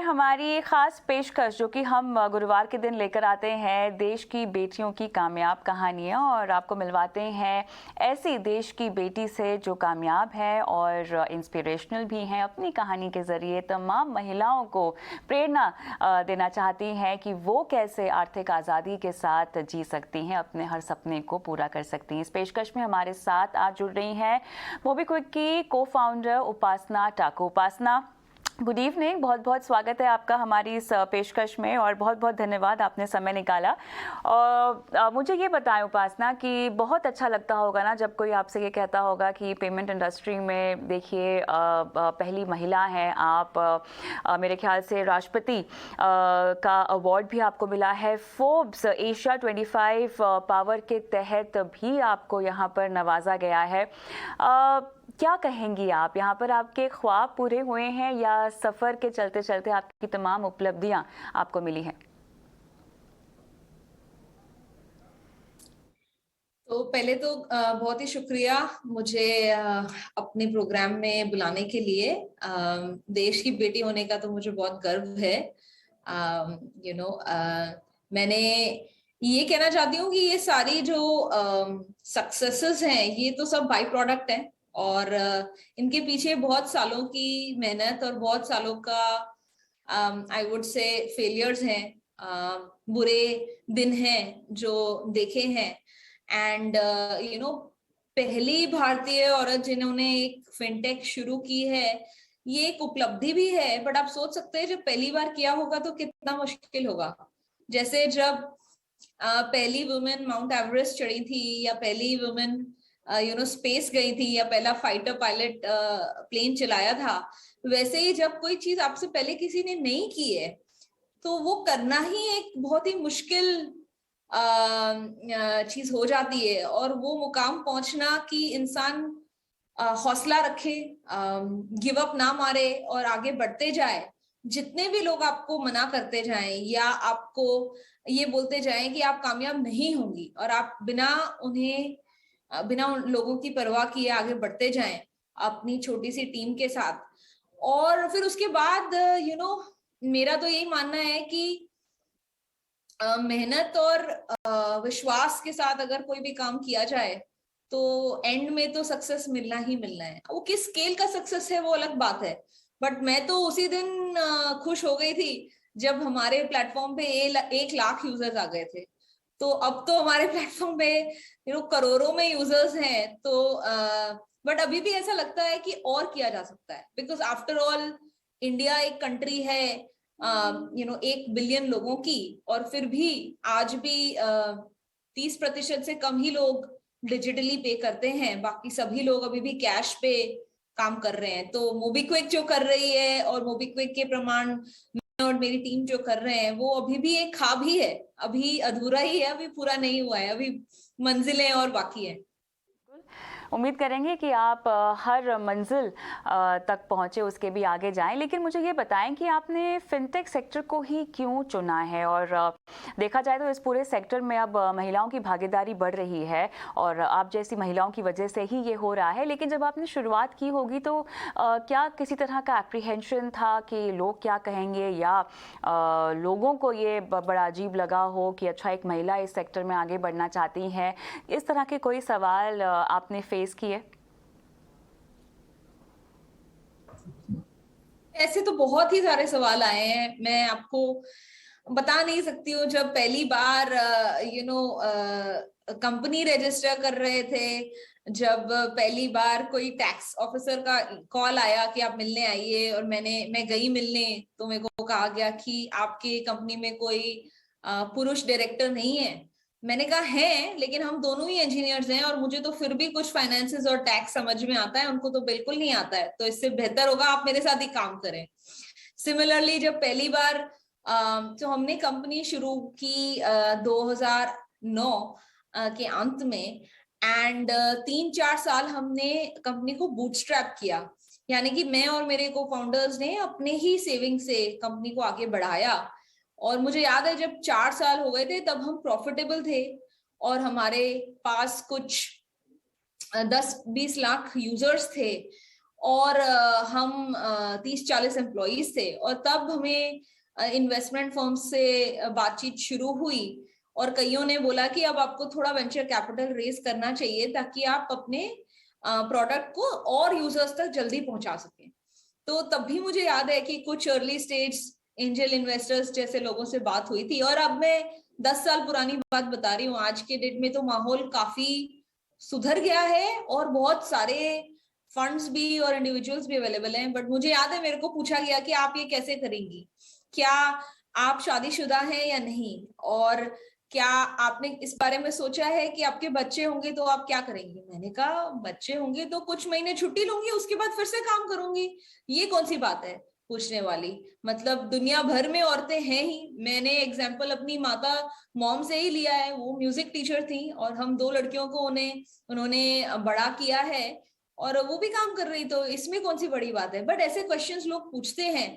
हमारी खास पेशकश जो कि हम गुरुवार के दिन लेकर आते हैं देश की बेटियों की कामयाब कहानियाँ और आपको मिलवाते हैं ऐसी देश की बेटी से जो कामयाब है और इंस्पिरेशनल भी हैं। अपनी कहानी के ज़रिए तमाम महिलाओं को प्रेरणा देना चाहती हैं कि वो कैसे आर्थिक आज़ादी के साथ जी सकती हैं, अपने हर सपने को पूरा कर सकती हैं। इस पेशकश में हमारे साथ आज जुड़ रही हैं मोबीक्विक की को फाउंडर उपासना टाकू। उपासना, गुड इवनिंग, बहुत बहुत स्वागत है आपका हमारी इस पेशकश में और बहुत बहुत धन्यवाद आपने समय निकाला। और मुझे ये बताएं उपासना कि बहुत अच्छा लगता होगा ना जब कोई आपसे ये कहता होगा कि पेमेंट इंडस्ट्री में देखिए पहली महिला हैं आप। मेरे ख्याल से राष्ट्रपति का अवार्ड भी आपको मिला है। फोर्ब्स एशिया 25 पावर के तहत भी आपको यहाँ पर नवाजा गया है। क्या कहेंगी आप, यहाँ पर आपके ख्वाब पूरे हुए हैं या सफर के चलते चलते आपकी तमाम उपलब्धियां आपको मिली हैं? तो पहले तो बहुत ही शुक्रिया मुझे अपने प्रोग्राम में बुलाने के लिए। देश की बेटी होने का तो मुझे बहुत गर्व है। यू नो मैंने ये कहना चाहती हूँ कि ये सारी जो सक्सेसेस हैं ये तो सब बाई प्रोडक्ट हैं और इनके पीछे बहुत सालों की मेहनत और बहुत सालों का आई वुड से फेलियर्स हैं, बुरे दिन हैं जो देखे हैं। एंड पहली भारतीय औरत जिन्होंने एक फिनटेक शुरू की है ये एक उपलब्धि भी है। बट आप सोच सकते हैं जब पहली बार किया होगा तो कितना मुश्किल होगा। जैसे जब पहली वुमेन माउंट एवरेस्ट चढ़ी थी या पहली वुमेन स्पेस गई थी या पहला फाइटर पायलट प्लेन चलाया था, वैसे ही जब कोई चीज आपसे पहले किसी ने नहीं की है तो वो करना ही एक बहुत ही मुश्किल चीज हो जाती है। और वो मुकाम पहुंचना कि इंसान हौसला रखे, गिव अप ना मारे और आगे बढ़ते जाए। जितने भी लोग आपको मना करते जाएं या आपको ये बोलते जाएं कि आप कामयाब नहीं होंगी और आप बिना उन लोगों की परवाह किए आगे बढ़ते जाएं अपनी छोटी सी टीम के साथ। और फिर उसके बाद मेरा तो यही मानना है कि मेहनत और विश्वास के साथ अगर कोई भी काम किया जाए तो एंड में तो सक्सेस मिलना ही मिलना है। वो किस स्केल का सक्सेस है वो अलग बात है। बट मैं तो उसी दिन खुश हो गई थी जब हमारे प्लेटफॉर्म पे 1 लाख यूजर्स आ गए थे। तो अब तो हमारे प्लेटफॉर्म पे करोड़ों में यूजर्स हैं। तो बट अभी भी ऐसा लगता है कि और किया जा सकता है, बिकॉज आफ्टर ऑल इंडिया एक कंट्री है 1 बिलियन लोगों की, और फिर भी आज भी 30% से कम ही लोग डिजिटली पे करते हैं। बाकी सभी लोग अभी भी कैश पे काम कर रहे हैं। तो मोबीक्विक जो कर रही है और मोबीक्विक के प्रमाण मैं और मेरी टीम जो कर रहे हैं वो अभी भी एक ख्वाब ही है, अभी अधूरा ही है, अभी पूरा नहीं हुआ है, अभी मंजिलें और बाकी है। उम्मीद करेंगे कि आप हर मंजिल तक पहुंचे, उसके भी आगे जाएं। लेकिन मुझे ये बताएं कि आपने फिनटेक सेक्टर को ही क्यों चुना है? और देखा जाए तो इस पूरे सेक्टर में अब महिलाओं की भागीदारी बढ़ रही है और आप जैसी महिलाओं की वजह से ही ये हो रहा है। लेकिन जब आपने शुरुआत की होगी तो क्या किसी तरह का एप्रीहेंशन था कि लोग क्या कहेंगे, या लोगों को ये बड़ा अजीब लगा हो कि अच्छा एक महिला इस सेक्टर में आगे बढ़ना चाहती हैं? इस तरह के कोई सवाल आपने फेस किए? ऐसे तो बहुत ही सारे सवाल आए हैं, मैं आपको बता नहीं सकती हूँ। जब पहली बार कंपनी रजिस्टर कर रहे थे, जब पहली बार कोई टैक्स ऑफिसर का कॉल आया कि आप मिलने आइए, और मैं गई मिलने, तो मेरे को कहा गया कि आपकी कंपनी में कोई पुरुष डायरेक्टर नहीं है। मैंने कहा है, लेकिन हम दोनों ही इंजीनियर्स हैं और मुझे तो फिर भी कुछ फाइनेंसेस और टैक्स समझ में आता है, उनको तो बिल्कुल नहीं आता है, तो इससे बेहतर होगा आप मेरे साथ ही काम करें। सिमिलरली जब पहली बार तो हमने कंपनी शुरू की 2009 के अंत में, एंड 3-4 साल हमने कंपनी को बूटस्ट्रैप किया। यानी कि मैं और मेरे को फाउंडर्स ने अपने ही सेविंग से कंपनी को आगे बढ़ाया। और मुझे याद है जब 4 साल हो गए थे तब हम प्रॉफिटेबल थे और हमारे पास कुछ 10-20 लाख यूजर्स थे। और हम 30-40 एम्प्लॉइज थे, और तब हमें इन्वेस्टमेंट फर्म से बातचीत शुरू हुई और कईयों ने बोला कि अब आपको थोड़ा वेंचर कैपिटल रेज करना चाहिए ताकि आप अपने प्रोडक्ट को और यूजर्स तक जल्दी पहुंचा सकें। तो तब भी मुझे याद है कि कुछ अर्ली स्टेज एंजल इन्वेस्टर्स जैसे लोगों से बात हुई थी, और अब मैं 10 साल पुरानी बात बता रही हूँ। आज के डेट में तो माहौल काफी सुधर गया है और बहुत सारे फंड्स भी और इंडिविजुअल्स भी अवेलेबल हैं। बट मुझे याद है मेरे को पूछा गया कि आप ये कैसे करेंगी, क्या आप शादीशुदा हैं या नहीं, और क्या आपने इस बारे में सोचा है कि आपके बच्चे होंगे तो आप क्या करेंगे। मैंने कहा बच्चे होंगे तो कुछ महीने छुट्टी लूंगी, उसके बाद फिर से काम करूंगी। ये कौन सी बात है पूछने वाली, मतलब दुनिया भर में औरतें हैं ही। मैंने एग्जाम्पल अपनी माता मॉम से ही लिया है, वो म्यूजिक टीचर थी और हम 2 लड़कियों को उन्होंने बड़ा किया है और वो भी काम कर रही, तो इसमें कौन सी बड़ी बात है। बट ऐसे क्वेश्चंस लोग पूछते हैं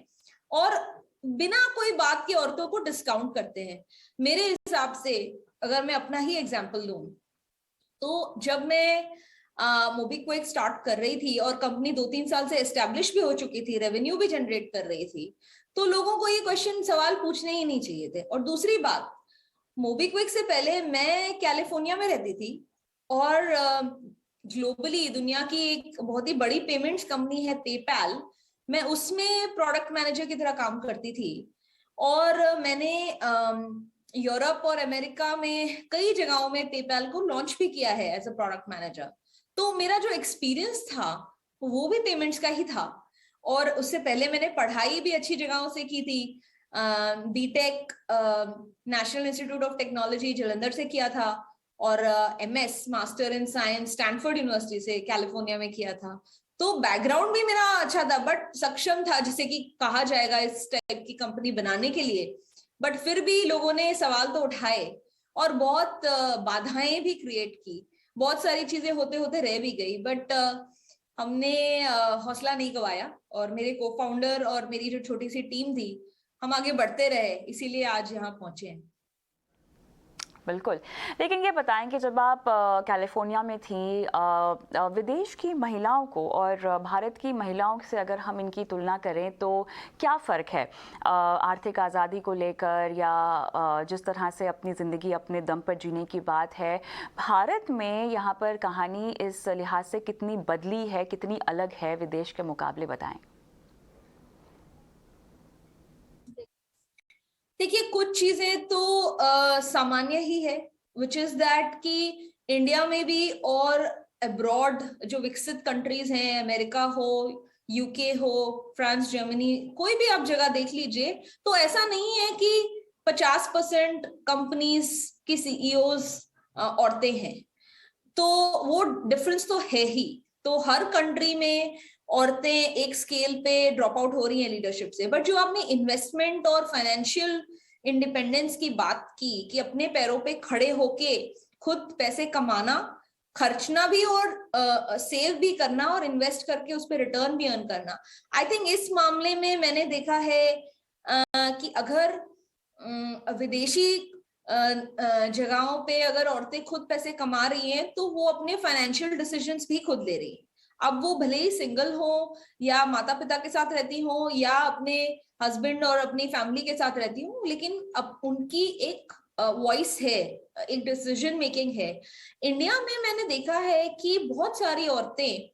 और बिना कोई बात के औरतों को डिस्काउंट करते हैं। मेरे हिसाब से अगर मैं अपना ही एग्जांपल दूं, तो जब मैं मोबीक्विक स्टार्ट कर रही थी और कंपनी 2-3 साल से एस्टेब्लिश भी हो चुकी थी, रेवेन्यू भी जनरेट कर रही थी, तो लोगों को ये क्वेश्चन सवाल पूछने ही नहीं चाहिए थे। और दूसरी बात, मोबीक्विक से पहले मैं कैलिफोर्निया में रहती थी और ग्लोबली दुनिया की एक बहुत ही बड़ी पेमेंट्स कंपनी है पेपैल, मैं उसमें प्रोडक्ट मैनेजर की तरह काम करती थी। और मैंने यूरोप और अमेरिका में कई जगहों में पेपैल को लॉन्च भी किया है एज अ प्रोडक्ट मैनेजर। तो मेरा जो एक्सपीरियंस था वो भी पेमेंट्स का ही था। और उससे पहले मैंने पढ़ाई भी अच्छी जगहों से की थी। BTech National Institute of Technology Jalandhar से किया था, और MS master in science Stanford University से कैलिफोर्निया में किया था। तो बैकग्राउंड भी मेरा अच्छा था, बट सक्षम था जिसे कि कहा जाएगा इस टाइप की कंपनी बनाने के लिए। बट फिर भी लोगों ने सवाल तो उठाए और बहुत बाधाएं भी क्रिएट की, बहुत सारी चीजें होते होते रह भी गई। बट हमने हौसला नहीं गवाया, और मेरे को फाउंडर और मेरी जो छोटी सी टीम थी, हम आगे बढ़ते रहे, इसीलिए आज यहाँ पहुंचे हैं। बिल्कुल। लेकिन ये बताएं कि जब आप कैलिफोर्निया में थी, विदेश की महिलाओं को और भारत की महिलाओं से अगर हम इनकी तुलना करें तो क्या फ़र्क है आर्थिक आज़ादी को लेकर, या जिस तरह से अपनी ज़िंदगी अपने दम पर जीने की बात है, भारत में यहाँ पर कहानी इस लिहाज से कितनी बदली है, कितनी अलग है विदेश के मुकाबले, बताएं। देखिए, कुछ चीजें तो सामान्य ही है, विच इज दैट कि इंडिया में भी और अब्रॉड जो विकसित कंट्रीज हैं, अमेरिका हो, यूके हो, फ्रांस, जर्मनी, कोई भी आप जगह देख लीजिए, तो ऐसा नहीं है कि 50% कंपनीज की सीईओज औरतें हैं। तो वो डिफरेंस तो है ही। तो हर कंट्री में औरतें एक स्केल पे ड्रॉप आउट हो रही हैं लीडरशिप से। बट जो आपने इन्वेस्टमेंट और फाइनेंशियल इंडिपेंडेंस की बात की, कि अपने पैरों पे खड़े होके खुद पैसे कमाना, खर्चना भी और सेव भी करना और इन्वेस्ट करके उस पर रिटर्न भी अर्न करना, आई थिंक इस मामले में मैंने देखा है कि अगर विदेशी जगहों पे अगर औरतें खुद पैसे कमा रही हैं तो वो अपने फाइनेंशियल डिसीजंस भी खुद ले रही हैं। अब वो भले ही सिंगल हो या माता पिता के साथ रहती हो या अपने हस्बैंड और अपनी फैमिली के साथ रहती हूँ, लेकिन अब उनकी एक वॉइस है, एक डिसीजन मेकिंग है। इंडिया में मैंने देखा है कि बहुत सारी औरतें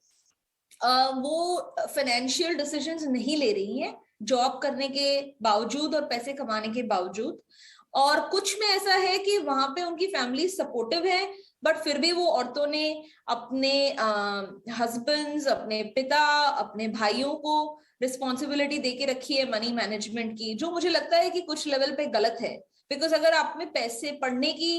वो फाइनेंशियल डिसीजंस नहीं ले रही हैं जॉब करने के बावजूद और पैसे कमाने के बावजूद। और कुछ में ऐसा है कि वहां पे उनकी फैमिली सपोर्टिव है, बट फिर भी वो औरतों ने अपने हस्बैंड्स, अपने पिता, अपने भाइयों को रिस्पॉन्सिबिलिटी देके रखी है मनी मैनेजमेंट की, जो मुझे लगता है कि कुछ लेवल पे गलत है। बिकॉज अगर आप में पैसे पढ़ने की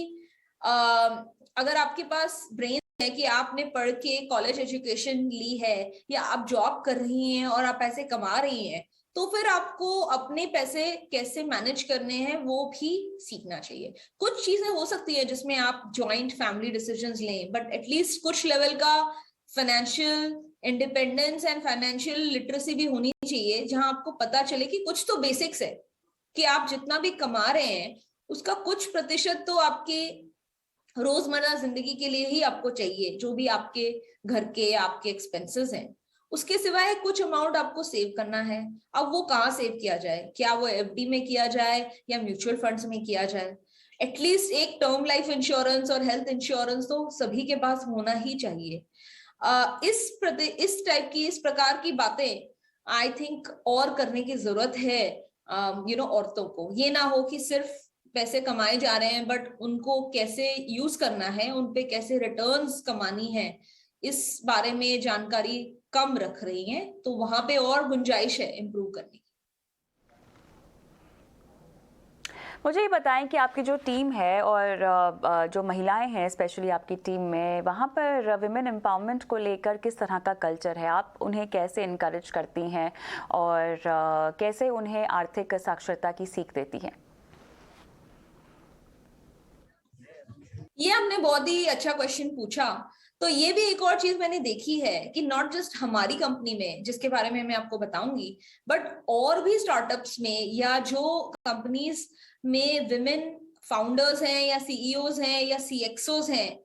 अगर आपके पास ब्रेन है कि आपने पढ़ के कॉलेज एजुकेशन ली है या आप जॉब कर रही हैं और आप पैसे कमा रही हैं, तो फिर आपको अपने पैसे कैसे मैनेज करने हैं वो भी सीखना चाहिए। कुछ चीजें हो सकती है जिसमें आप जॉइंट फैमिली डिसीजंस लें, बट एटलीस्ट कुछ लेवल का financial independence and financial literacy भी होनी चाहिए, जहां आपको पता चले कि कुछ तो बेसिक्स है कि आप जितना भी कमा रहे हैं उसका कुछ प्रतिशत तो आपके रोजमर्रा जिंदगी के लिए ही आपको चाहिए, जो भी आपके घर के आपके एक्सपेंसेस हैं। उसके सिवाय कुछ अमाउंट आपको सेव करना है। अब वो कहाँ सेव किया जाए, क्या वो एफडी में किया जाए या म्यूचुअल फंड्स में किया जाए? एटलीस्ट एक टर्म लाइफ इंश्योरेंस और हेल्थ इंश्योरेंस तो सभी के पास होना ही चाहिए। इस टाइप की, इस प्रकार की बातें आई थिंक और करने की जरूरत है। औरतों को ये ना हो कि सिर्फ पैसे कमाए जा रहे हैं, बट उनको कैसे यूज करना है, उनपे कैसे रिटर्न्स कमानी है, इस बारे में जानकारी कम रख रही हैं। तो वहां पे और गुंजाइश है इम्प्रूव करने की। मुझे ये बताएं कि आपकी जो टीम है और जो महिलाएं हैं स्पेशली आपकी टीम में, वहाँ पर विमेन एम्पावरमेंट को लेकर किस तरह का कल्चर है? आप उन्हें कैसे इनकरेज करती हैं और कैसे उन्हें आर्थिक साक्षरता की सीख देती हैं? ये आपने बहुत ही अच्छा क्वेश्चन पूछा। तो ये भी एक और चीज मैंने देखी है कि नॉट जस्ट हमारी कंपनी में, जिसके बारे में मैं आपको बताऊंगी, बट और भी स्टार्टअप्स में या जो कंपनीज में विमेन फाउंडर्स हैं या सीईओज हैं या सीएक्सओज हैं,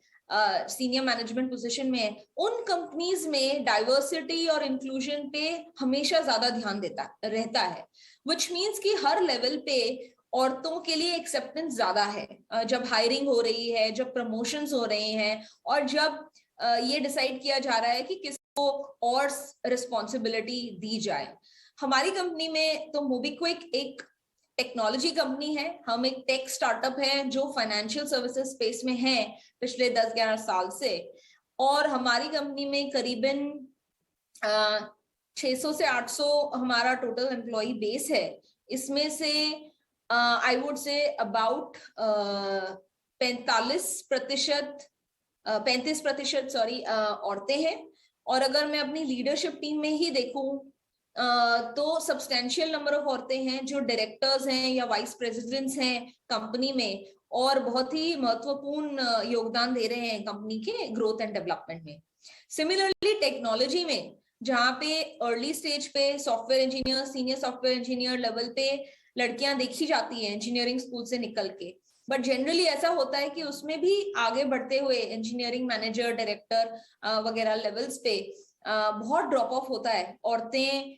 सीनियर मैनेजमेंट पोजीशन में है, उन कंपनीज में डाइवर्सिटी और इंक्लूजन पे हमेशा ज्यादा ध्यान देता रहता है, विच मीन्स कि हर लेवल पे औरतों के लिए एक्सेप्टेंस ज्यादा है। जब हायरिंग हो रही है, जब प्रमोशंस हो रहे हैं, और जब ये डिसाइड किया जा रहा है कि किसको और रिस्पॉन्सिबिलिटी दी जाए। हमारी कंपनी में तो मोबीक्विक एक टेक्नोलॉजी कंपनी है, हम एक टेक स्टार्टअप है जो फाइनेंशियल सर्विसेज स्पेस में है पिछले 10-11 साल से, और हमारी कंपनी में करीबन 600 से 800 हमारा टोटल एम्प्लॉय बेस है। इसमें से आई वुड से अबाउट 35% औरतें हैं। और अगर मैं अपनी लीडरशिप टीम में ही देखूं तो सब्सटेंशियल नंबर ऑफ औरतें हैं जो डायरेक्टर्स हैं या वाइस प्रेसिडेंट्स हैं कंपनी में, और बहुत ही महत्वपूर्ण योगदान दे रहे हैं कंपनी के ग्रोथ एंड डेवलपमेंट में। सिमिलरली टेक्नोलॉजी में, जहाँ पे अर्ली स्टेज पे software engineer, senior software engineer level पे लड़कियां देखी जाती हैं इंजीनियरिंग स्कूल से निकल के, बट जनरली ऐसा होता है कि उसमें भी आगे बढ़ते हुए इंजीनियरिंग मैनेजर, डायरेक्टर वगैरह लेवल्स पे बहुत ड्रॉप ऑफ होता है। औरतें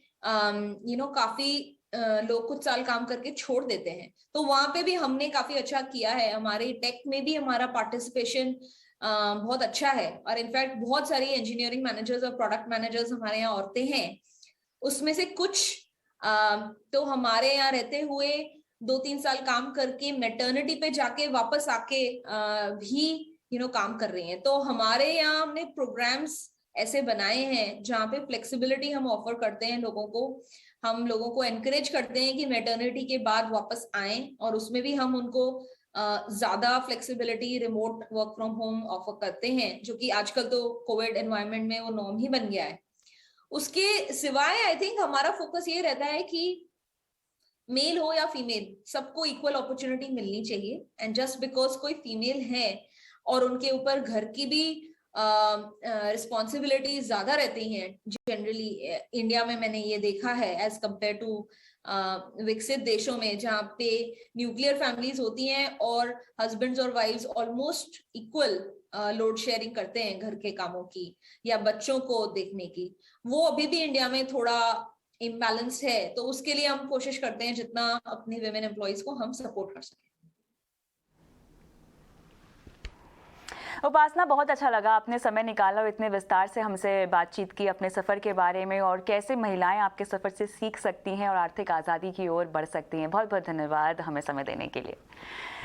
काफी लोग कुछ साल काम करके छोड़ देते हैं। तो वहां पे भी हमने काफी अच्छा किया है। हमारे टेक में भी हमारा पार्टिसिपेशन बहुत अच्छा है, और इनफैक्ट बहुत सारी इंजीनियरिंग मैनेजर्स और प्रोडक्ट मैनेजर्स हमारे यहाँ औरतें हैं। उसमें से कुछ तो हमारे यहाँ रहते हुए 2-3 साल काम करके मैटरनिटी पे जाके वापस आके भी काम कर रही हैं। तो हमारे यहाँ हमने प्रोग्राम्स ऐसे बनाए हैं जहाँ पे फ्लेक्सिबिलिटी हम ऑफर करते हैं लोगों को। हम लोगों को एनकरेज करते हैं कि मैटरनिटी के बाद वापस आएं, और उसमें भी हम उनको ज्यादा flexibility, remote work from home offer करते हैं, जो कि आजकल तो कोविड एनवायरनमेंट में वो नॉर्म ही बन गया है। उसके सिवाय आई थिंक हमारा फोकस ये रहता है कि मेल हो या फीमेल, सबको इक्वल अपॉर्चुनिटी मिलनी चाहिए। एंड जस्ट बिकॉज कोई फीमेल है और उनके ऊपर घर की भी रिस्पॉन्सिबिलिटी ज्यादा रहती हैं जनरली इंडिया में, मैंने ये देखा है एज कंपेयर टू विकसित देशों में, जहाँ पे न्यूक्लियर फैमिलीज होती हैं और हस्बैंड्स और wives almost equal load sharing करते हैं घर के कामों की या बच्चों को देखने की। वो अभी भी इंडिया में थोड़ा इम्बैलेंस है। तो उसके लिए हम कोशिश करते हैं जितना अपने विमेन एम्प्लॉइज को हम सपोर्ट कर सकें। उपासना, बहुत अच्छा लगा आपने समय निकाला और इतने विस्तार से हमसे बातचीत की अपने सफ़र के बारे में, और कैसे महिलाएं आपके सफ़र से सीख सकती हैं और आर्थिक आज़ादी की ओर बढ़ सकती हैं। बहुत बहुत धन्यवाद हमें समय देने के लिए।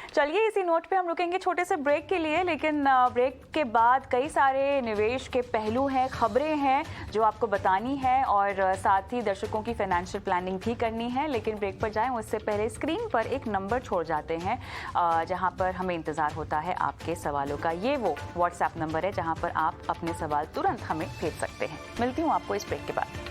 चलिए, इसी नोट पे हम रुकेंगे छोटे से ब्रेक के लिए, लेकिन ब्रेक के बाद कई सारे निवेश के पहलू हैं, खबरें हैं जो आपको बतानी है, और साथ ही दर्शकों की फाइनेंशियल प्लानिंग भी करनी है। लेकिन ब्रेक पर जाएं उससे पहले स्क्रीन पर एक नंबर छोड़ जाते हैं जहां पर हमें इंतज़ार होता है आपके सवालों का। ये वो व्हाट्सएप नंबर है जहां पर आप अपने सवाल तुरंत हमें भेज सकते हैं। मिलती हूँ आपको इस ब्रेक के बाद।